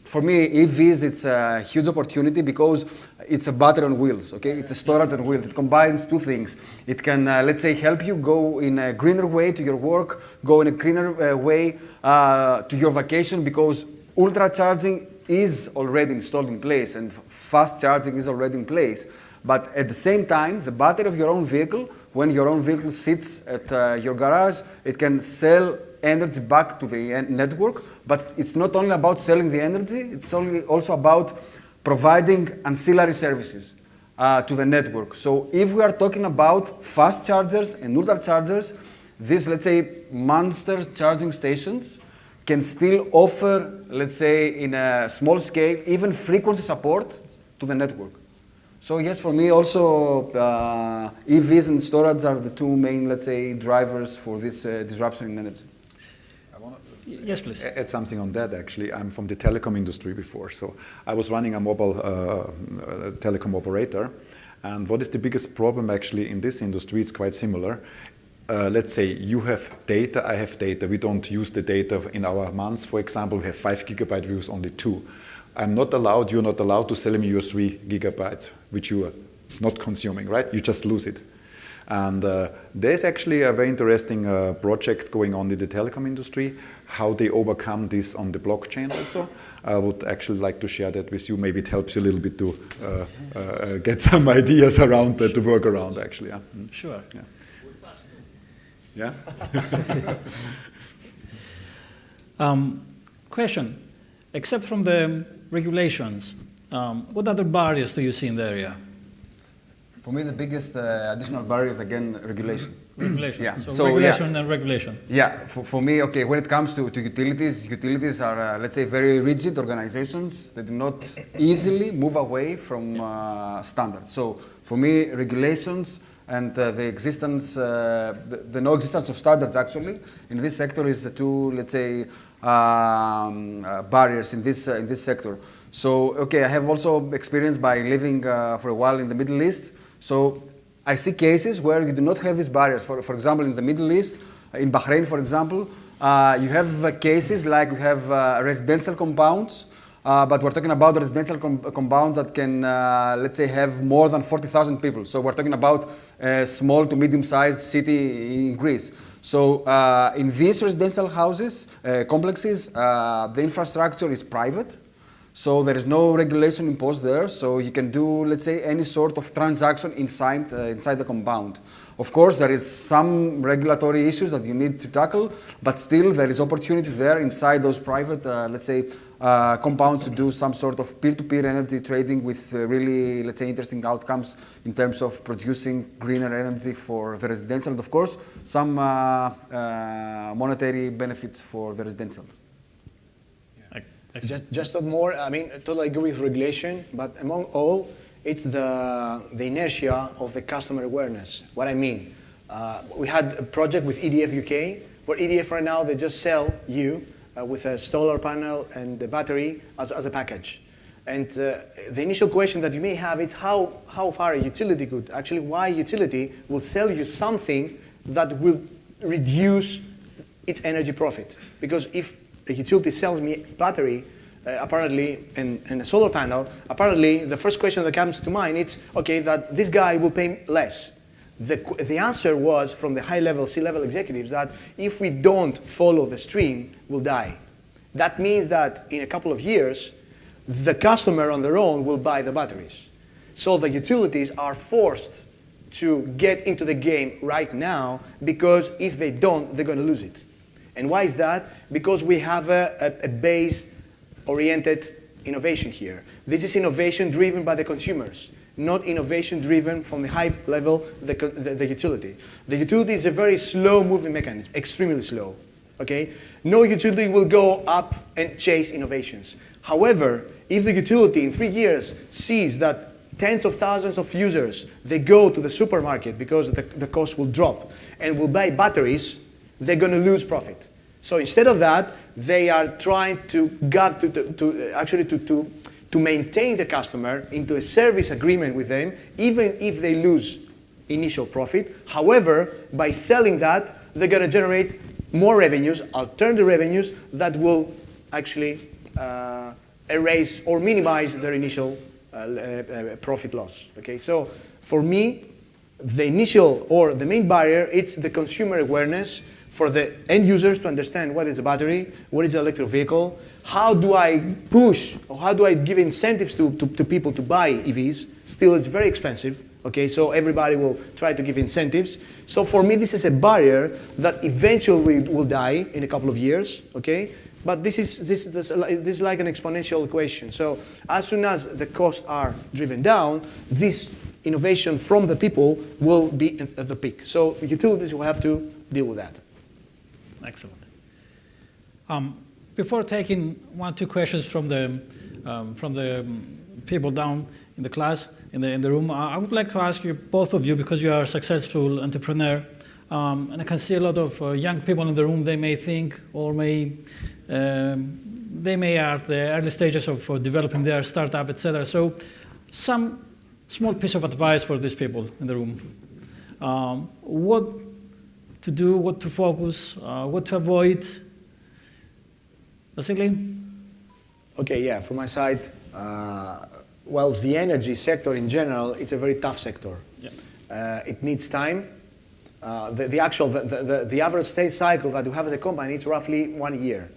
for me, EVs, it's a huge opportunity because it's a battery on wheels, okay? It's a storage on wheels. It combines two things. It can, let's say, help you go in a greener way to your work, go in a greener way to your vacation, because ultra charging is already installed in place and fast charging is already in place. But at the same time, the battery of your own vehicle, when your own vehicle sits at your garage, it can sell energy back to the network. But it's not only about selling the energy, it's also about providing ancillary services to the network. So if we are talking about fast chargers and ultra chargers, these, let's say, monster charging stations can still offer, let's say, in a small scale, even frequency support to the network. So yes, for me also, EVs and storage are the two main, let's say, drivers for this disruption in energy. Yes, please. Add something on that, actually. I'm from the telecom industry before, so I was running a mobile telecom operator. And what is the biggest problem actually in this industry? It's quite similar. Let's say you have data, I have data. We don't use the data in our months. For example, we have 5 gigabyte, we use only 2. You're not allowed to sell me your 3 gigabytes, which you are not consuming, right? You just lose it. And there's actually a very interesting project going on in the telecom industry, how they overcome this on the blockchain also. I would actually like to share that with you. Maybe it helps you a little bit to get some ideas around that, to work around actually. Yeah? Sure. Yeah? Yeah? Question. Except from the regulations, what other barriers do you see in the area? For me, the biggest additional barrier is, again, regulation. Regulation. Yeah. So regulation and regulation. Yeah. For me, okay, when it comes to utilities are, let's say, very rigid organizations that do not easily move away from standards. So for me, regulations and the existence, the no existence of standards actually in this sector is the two, let's say, barriers in this sector. So, okay, I have also experience by living for a while in the Middle East. So I see cases where you do not have these barriers. For example, in the Middle East, in Bahrain, for example, you have cases like you have residential compounds, but we're talking about residential compounds that can, let's say, have more than 40,000 people. So we're talking about a small to medium-sized city in Greece. So in these residential houses, complexes, the infrastructure is private. So there is no regulation imposed there. So you can do, let's say, any sort of transaction inside the compound. Of course, there is some regulatory issues that you need to tackle, but still there is opportunity there inside those private, let's say, compounds to do some sort of peer-to-peer energy trading with really, let's say, interesting outcomes in terms of producing greener energy for the residential, and of course, some monetary benefits for the residential. Just not more, I mean, totally agree with regulation, but among all, it's the inertia of the customer awareness. What I mean, we had a project with EDF UK, where EDF right now, they just sell you with a solar panel and the battery as a package. And the initial question that you may have is how far a utility could, actually why utility will sell you something that will reduce its energy profit. Because if a utility sells me battery, apparently, and a solar panel, apparently the first question that comes to mind is, okay, that this guy will pay less. The answer was from the high-level, C-level executives that if we don't follow the stream, we'll die. That means that in a couple of years, the customer on their own will buy the batteries. So the utilities are forced to get into the game right now, because if they don't, they're going to lose it. And why is that? Because we have a base-oriented innovation here. This is innovation driven by the consumers, not innovation driven from the high level, the utility. The utility is a very slow-moving mechanism, extremely slow. Okay? No utility will go up and chase innovations. However, if the utility in 3 years sees that tens of thousands of users, they go to the supermarket because the cost will drop and will buy batteries, they're going to lose profit. So instead of that, they are trying to maintain the customer into a service agreement with them, even if they lose initial profit. However, by selling that, they're going to generate more revenues, alternative revenues, that will actually erase or minimize their initial profit loss. Okay, so for me, the initial or the main barrier, it's the consumer awareness for the end users to understand what is a battery, what is an electric vehicle, how do I push or how do I give incentives to people to buy EVs. Still, it's very expensive. Okay, so everybody will try to give incentives. So for me, this is a barrier that eventually will die in a couple of years. Okay. But this is like an exponential equation. So as soon as the costs are driven down, this innovation from the people will be at the peak. So utilities will have to deal with that. Excellent. Before taking 1 or 2 questions from the people down in the class, in the room, I would like to ask you, both of you, because you are a successful entrepreneur, and I can see a lot of young people in the room. They may think, or they may are at the early stages of developing their startup, etc. So, some small piece of advice for these people in the room: what to do, what to focus, what to avoid. Vassilis? Okay, yeah. From my side, well, the energy sector in general, it's a very tough sector. Yeah. It needs time. The average sales cycle that you have as a company, it's roughly 1 year,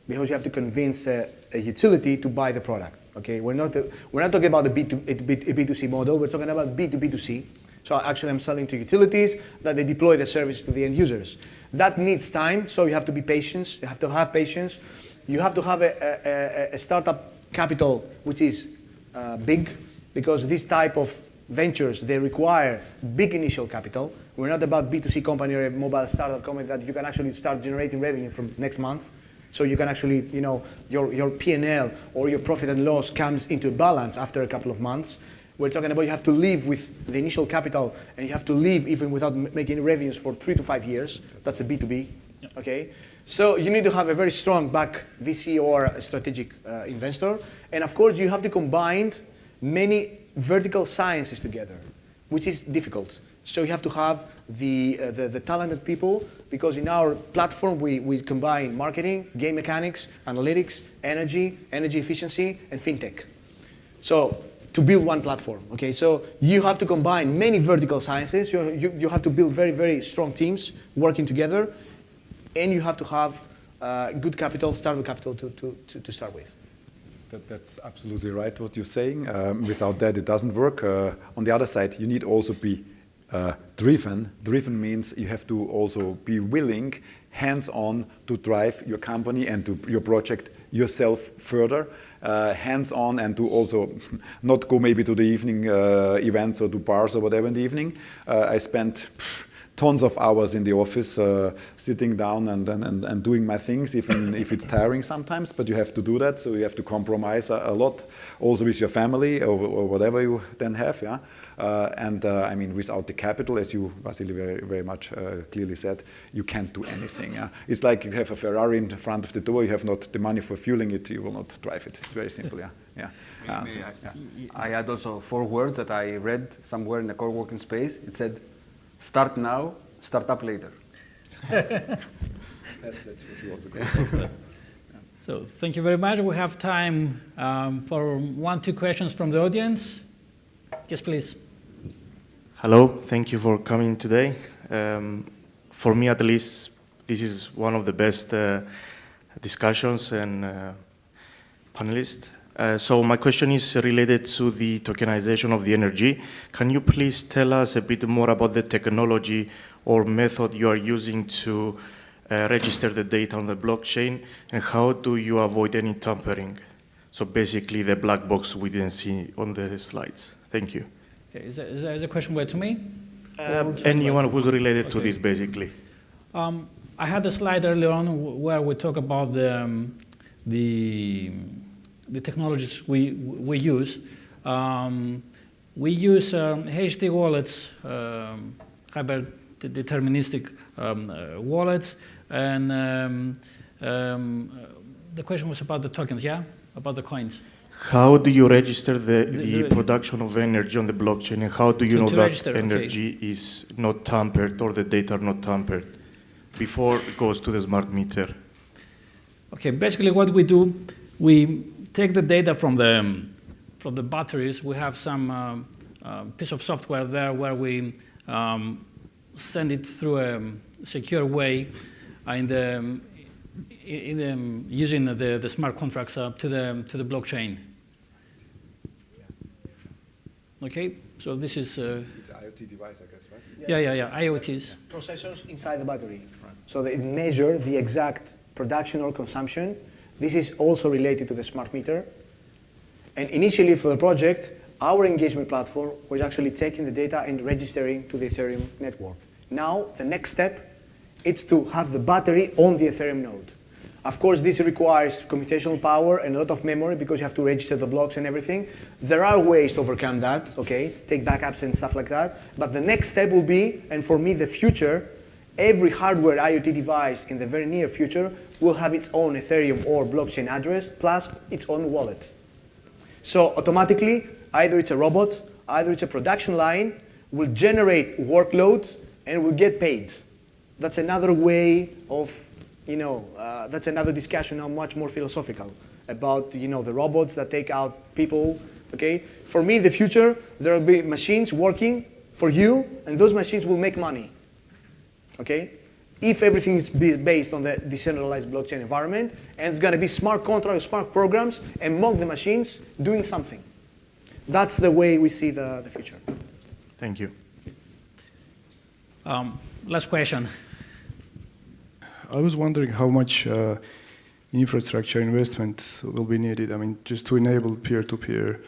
because you have to convince a utility to buy the product. Okay, we're not talking about a B2C model. We're talking about B2B2C. So actually, I'm selling to utilities that they deploy the service to the end users. That needs time. So you have to be patient. You have to have patience. You have to have a startup capital which is big, because this type of ventures, they require big initial capital. We're not about B2C company or a mobile startup company that you can actually start generating revenue from next month. So you can actually, your P&L or your profit and loss comes into balance after a couple of months. We're talking about you have to live with the initial capital, and you have to live even without making revenues for 3 to 5 years. That's a B2B, okay? So you need to have a very strong back VC or a strategic investor. And of course, you have to combine many vertical sciences together, which is difficult. So you have to have the talented people, because in our platform, we combine marketing, game mechanics, analytics, energy efficiency, and fintech. So to build one platform, okay? So you have to combine many vertical sciences. You have to build very, very strong teams working together, and you have to have good capital, startup capital to start with. That's absolutely right what you're saying. Without that, it doesn't work. On the other side, you need also be driven. Driven means you have to also be willing, hands-on, to drive your company and to your project yourself further, hands-on, and to also not go maybe to the evening events or to bars or whatever in the evening. I spent tons of hours in the office, sitting down and doing my things, even if it's tiring sometimes, but you have to do that, so you have to compromise a lot, also with your family or whatever you then have, yeah? I mean, without the capital, as you, Vassilis, very, very much clearly said, you can't do anything, yeah? It's like you have a Ferrari in front of the door, you have not the money for fueling it, you will not drive it. It's very simple, yeah? Yeah. I add also 4 words that I read somewhere in a co-working space. It said, start now, start up later. That's for sure also good. So thank you very much. We have time for 1-2 questions from the audience. Yes, please. Hello, thank you for coming today. For me, at least, this is one of the best discussions and panelists. So my question is related to the tokenization of the energy. Can you please tell us a bit more about the technology or method you are using to register the data on the blockchain, and how do you avoid any tampering? So basically the black box we didn't see on the slides. Thank you. Okay, is the question to me? Anyone who's related to this, basically. I had a slide earlier on where we talk about the technologies we use. We use HT wallets, hyper-deterministic wallets, and the question was about the tokens, yeah? About the coins. How do you register the production of energy on the blockchain, and how do you know that register, energy is not tampered or the data are not tampered before it goes to the smart meter? Okay, basically what we do, we take the data from the batteries. We have some piece of software there where we send it through a secure way using the smart contracts to the blockchain. Okay, so this is. It's an IoT device, I guess, right? Yeah. IoTs. Processors inside the battery. Right. So they measure the exact production or consumption. This is also related to the smart meter. And initially for the project, our engagement platform was actually taking the data and registering to the Ethereum network. Now, the next step is to have the battery on the Ethereum node. Of course, this requires computational power and a lot of memory because you have to register the blocks and everything. There are ways to overcome that, okay? Take backups and stuff like that. But the next step will be, and for me, the future, every hardware IoT device in the very near future will have its own Ethereum or blockchain address plus its own wallet. So automatically, either it's a robot, either it's a production line, will generate workloads and will get paid. That's another way of, that's another discussion now, much more philosophical about, the robots that take out people, okay? For me, in the future, there will be machines working for you, and those machines will make money, okay? If everything is based on the decentralized blockchain environment, and it's going to be smart contracts, smart programs among the machines doing something. That's the way we see the future. Thank you. Last question. I was wondering how much infrastructure investment will be needed. I mean, just to enable peer-to-peer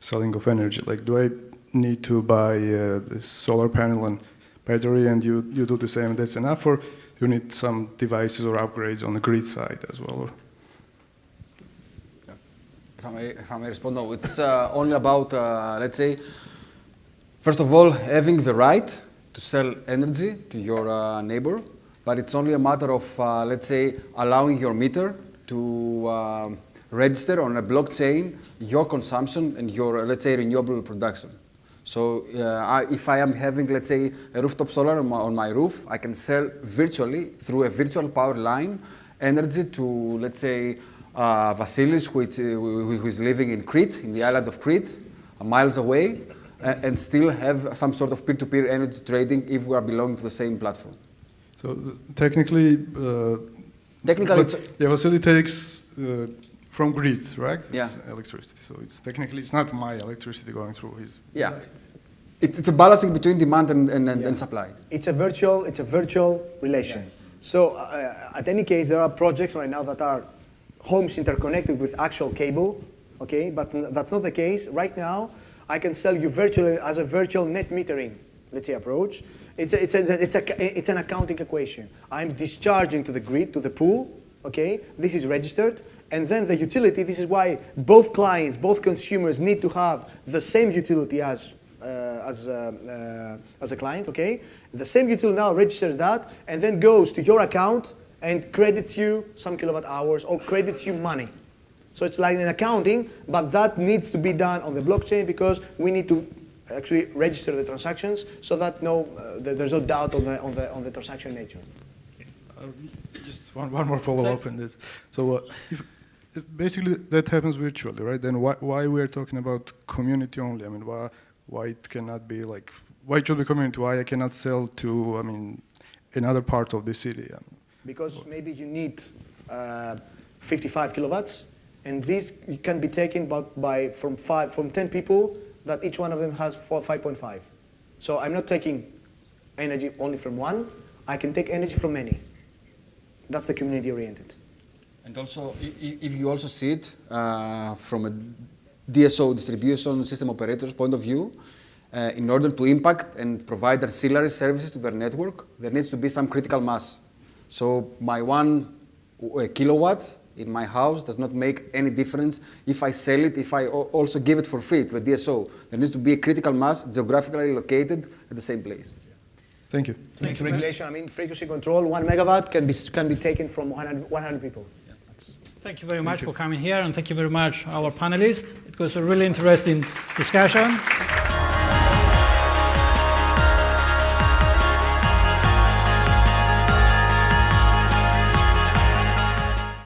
selling of energy. Like, do I need to buy the solar panel and battery, and you do the same, that's enough, or do you need some devices or upgrades on the grid side as well? If I may respond, no, it's only about, let's say, first of all, having the right to sell energy to your neighbor, but it's only a matter of, let's say, allowing your meter to register on a blockchain your consumption and your, let's say, renewable production. So if I am having, let's say, a rooftop solar on my roof, I can sell virtually through a virtual power line energy to, let's say, Vassilis, who is living in Crete, in the island of Crete, miles away, and still have some sort of peer-to-peer energy trading if we are belonging to the same platform. So technically, Vassilis takes from grid, right? Yeah. Electricity. So it's not my electricity going through his. Yeah. It's a balancing between demand and supply. It's a virtual relation. Yeah. So at any case, there are projects right now that are homes interconnected with actual cable, okay? But that's not the case. Right now, I can sell you virtually as a virtual net metering, let's say, approach. It's an accounting equation. I'm discharging to the grid, to the pool, okay? This is registered. And then the utility, this is why both clients, both consumers need to have the same utility as a client, okay? The same utility now registers that and then goes to your account and credits you some kilowatt hours or credits you money. So it's like an accounting, but that needs to be done on the blockchain because we need to actually register the transactions so that there's no doubt on the transaction nature. Just one more follow-up on this. So basically that happens virtually, right? Then why we are talking about community only? I mean, why it cannot be like, why it should be community? Why I cannot sell to, I mean, another part of the city? Because maybe you need 55 kilowatts, and these can be taken from 10 people that each one of them has 5.5. So I'm not taking energy only from one, I can take energy from many. That's the community oriented. And also, if you also see it from a DSO, distribution system operator's point of view, in order to impact and provide ancillary services to their network, there needs to be some critical mass. So my 1 kilowatt in my house does not make any difference if I sell it, if I also give it for free to the DSO. There needs to be a critical mass geographically located at the same place. Thank you. Thank you. Regulation, I mean, frequency control, 1 megawatt can be taken from 100 people. Yeah. Thank you very much for coming here, and thank you very much, our panelists. It was a really interesting discussion.